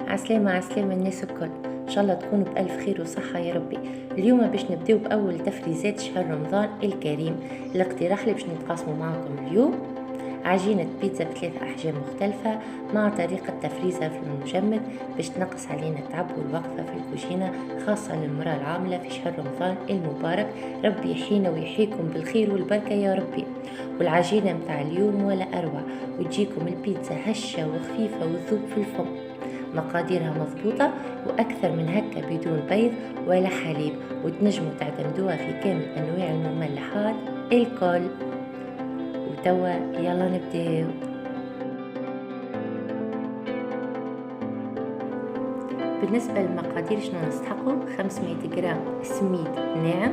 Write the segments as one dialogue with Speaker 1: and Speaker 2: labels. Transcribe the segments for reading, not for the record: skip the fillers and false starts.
Speaker 1: عسلامة عسلامة الناس الكل، إن شاء الله تكونوا بألف خير وصحة يا ربي. اليوم باش نبداو بأول تفريزات شهر رمضان الكريم. الاقتراح اللي باش نتقاسموا معكم اليوم عجينة بيتزا بثلاثة أحجام مختلفة مع طريقة تفريزها في المجمد باش تنقص علينا التعب والوقفة في الكوجينة، خاصة للمرأة العاملة في شهر رمضان المبارك. ربي يحيينا ويحييكم بالخير والبركة يا ربي. والعجينة متاع اليوم ولا أروع، وتجيكم البيتزا هشة وخفيفة وتذوب في الفم. مقاديرها مضبوطة وأكثر من هكا بدون بيض ولا حليب، وتنجموا تعتمدوها في كامل أنواع المملحات الكل. وتوا يلا نبداو. بالنسبة للمقادير شنو نستحقوا: 500 جرام سميد ناعم،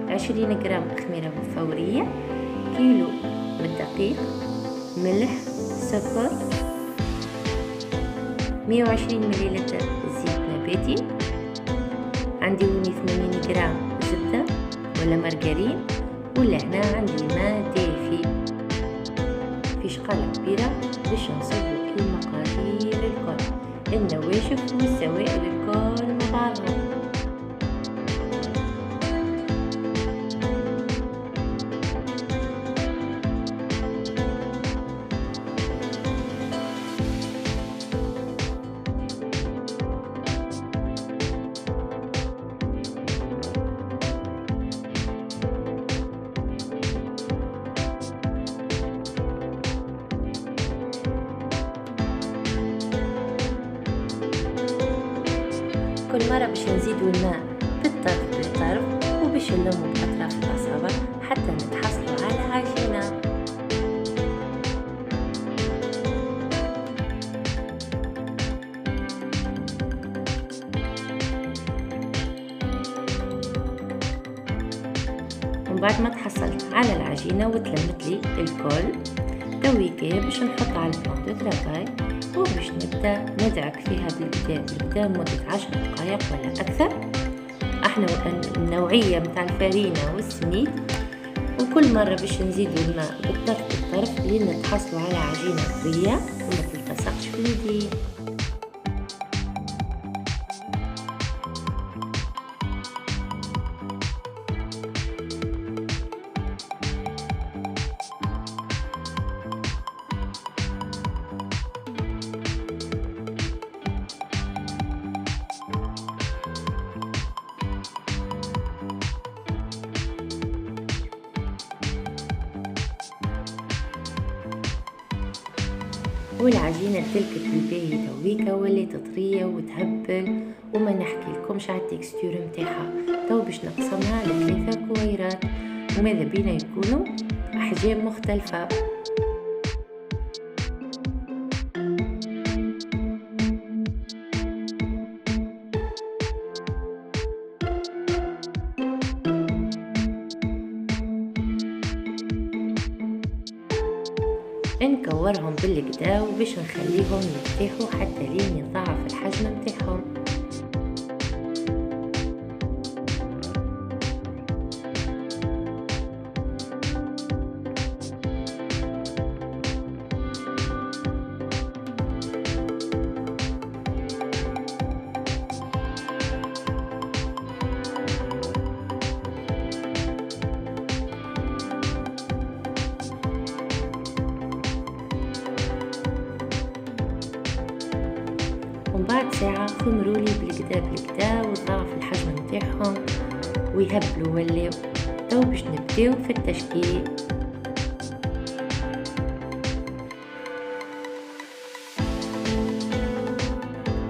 Speaker 1: 20 جرام خميرة فورية، كيلو من الدقيق، ملح، سكر، 120 مليلتر زيت نباتي، عندي وني 80 جرام زبدة ولا مارجرين، واللي هنا عندي ماء دافي. في شقالة كبيرة باش نصبوا المقادير الكل، النواشف والسوائل الكل مع بعضهم. كل مرة باش نزيدوا الماء بالطرف وباش نلموا بأطراف الأصابع حتى نتحصلوا على عجينة. ومن بعد ما تحصلت على العجينة وتلمت لي الكل، تويكا باش نحط على البلان دو ترافاي وباش نبدا ندعك فيها بالكدا مدة 10 دقائق ولا اكثر. احنا النوعية متاع الفرينة والسميد، وكل مرة باش نزيدوا الماء بالطرف لين نتحصلوا على عجينة قوية وما تلتصقش في اليدين. والعجينة تلكت بالباهي تويكا ولات طرية وتهبل، وما نحكي لكمش على التكستور متاعها. تو باش نقسمها ل3 كويرات، وماذا بينا يكونوا احجام مختلفة. نكورهم بالكدا وباش نخليهم يرتاحوا حتى لين يضاعف الحجم متاعهم. ومن بعد ساعة خمرولي بالكدا وضاعف الحجم متاعهم ويهبلوا ولاو. تو باش نبداو في التشكيل.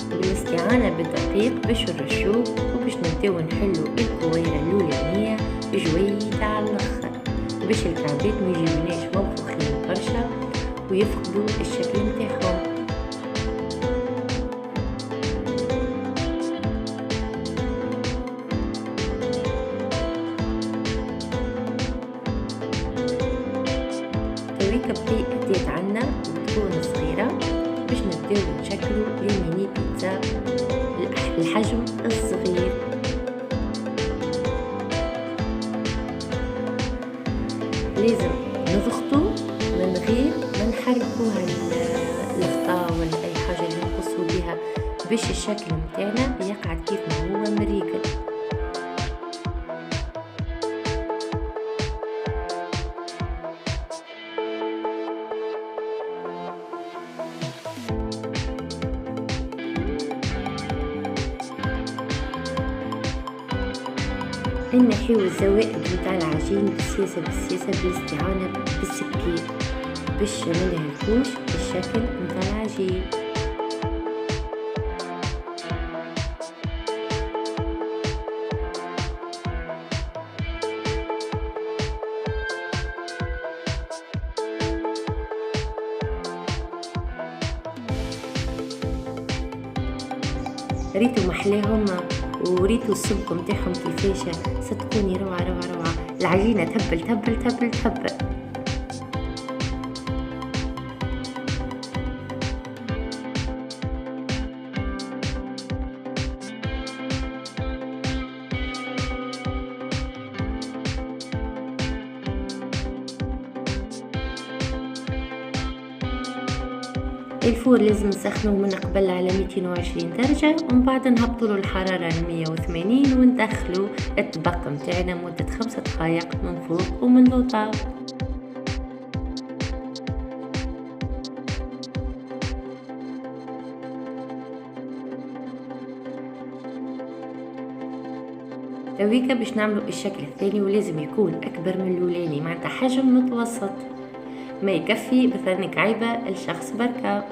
Speaker 1: بالاستعانة بالدقيق باش نرشوه وباش نبداو نحلو الكويرة الأولانية جوية على الآخر، باش الكعبات ميجيوناش منفوخين برشا ويفقدوا الشكل متاعهم. كبقي أديت عنا تكون صغيرة باش نبداو نشكلوا الميني بيتزا الحجم الصغير. لازم نضغطوا من غير ما نحركوا الغطاء ولا اي حاجه اللي نقصوا بها باش الشكل متاعنا يقعد كيف ما هو مريقل. نحيو الزوائد متاع العجين بالسياسة بالاستعانة بالسكين باش منلهلكوش الشكل متاع العجين. ريتو محلاهم وريتو السمك متاعهم كيفاش، صدقوني روعة روعة روعة. العجينة تهبل تهبل تهبل تهبل. الفور لازم نسخنوه من قبل على 220 درجة، ومن بعد نهبطوا له الحرارة ل 180 وندخلوا الطبق متاعنا مدة 5 دقائق من فوق ومن لوطا. تويكا باش نعملوا الشكل الثاني، ولازم يكون أكبر من الأولاني، معناتها حجم متوسط، ما يكفي مثلا كعيبة الشخص بركة.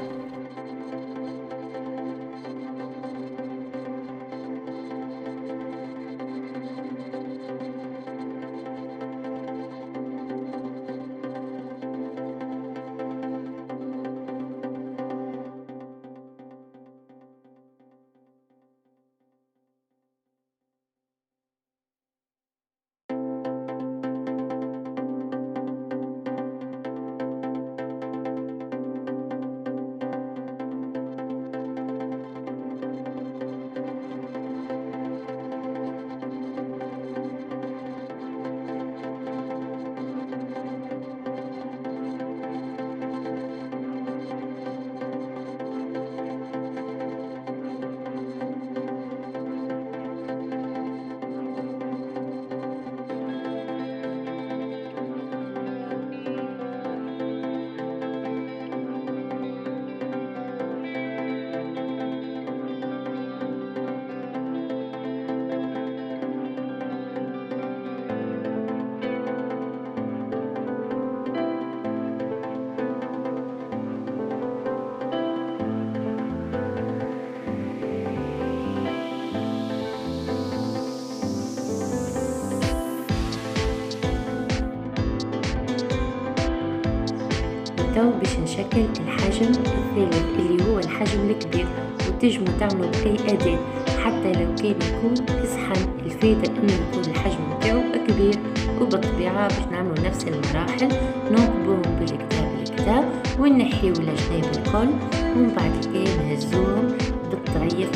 Speaker 1: تو باش نشكل الحجم الثالث اللي هو الحجم الكبير، وتجموا تعملوا بأي أداة حتى لو كان يكون يسحن. الفايدة انه يكون الحجم متاعو كبير. وبالطبيعة باش نعملوا نفس المراحل، ننقبوهم بالكدا ونحيو الجناب الكل، ومن بعد كده نهزوهم بالطريف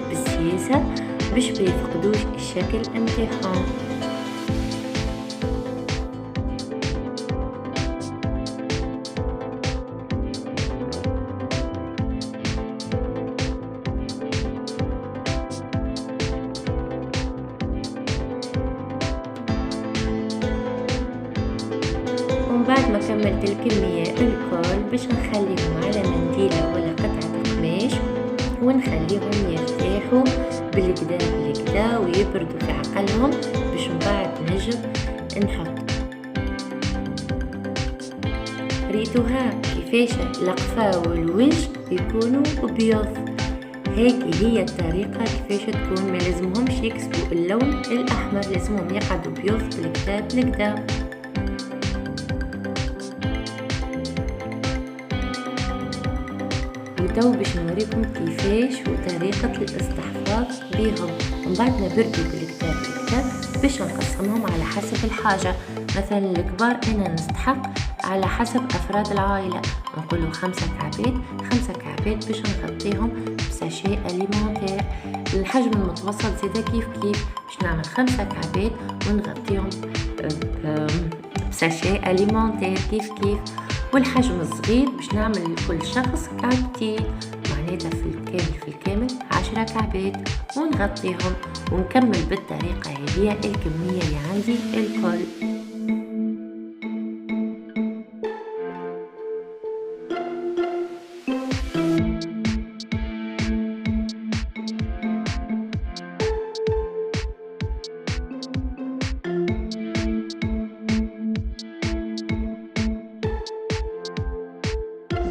Speaker 1: بالسياسة باش ما يفقدوش الشكل متاعهم. بعد ما كملت الكمية الكل باش نخليهم على منديلة ولا قطعة قماش ونخليهم يرتاحوا بالكدا ويبردوا في عقلهم، باش من بعد نجم نحط. ريتوها كيفاش القفا والوجه يكونوا بيض. هيك هي الطريقة كيفاش تكون. ما لازمهمش يكسبوا اللون الأحمر، لازمهم يقعدوا بيض بالكدا. وتو باش نوريكم كيفاش وطريقة الاستحفاظ بهم. ومن بعد ما بردوا بالكدا باش نقسمهم على حسب الحاجة. مثلا الكبار انا نستحق على حسب افراد العائلة، نقولوا 5 كعبات باش نغطيهم بساشي اليمونتير. الحجم المتوسط زيدا كيف باش نعمل 5 كعبات ونغطيهم بساشي اليمونتير كيف. والحجم الصغير باش نعمل لكل شخص كعبتين، معناتها في الكامل 10 كعبات، ونغطيهم ونكمل بالطريقة هذه الكمية اللي عندي الكل.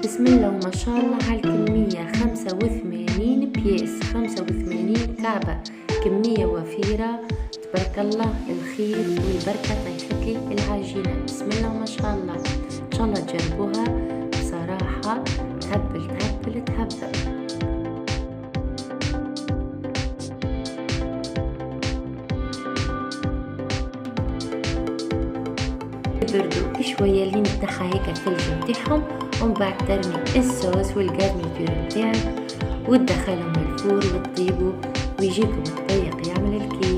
Speaker 1: بسم الله وما شاء الله على الكمية، 85 بياس، 85 كعبة، كمية وفيرة تبارك الله. الخير والبركة طيفتلي العجينة. بسم الله وما شاء الله، ان شاء الله تجربوها بصراحة تهبل تهبل تهبل. يبردوا شوية لين تنحى هيك الثلج متاعهم، ومن بعد ترمي الصوص والجارنيتور متاعك وتدخلهم الفور وتطيبوا، ويجيكم الطريق يعمل الكيك.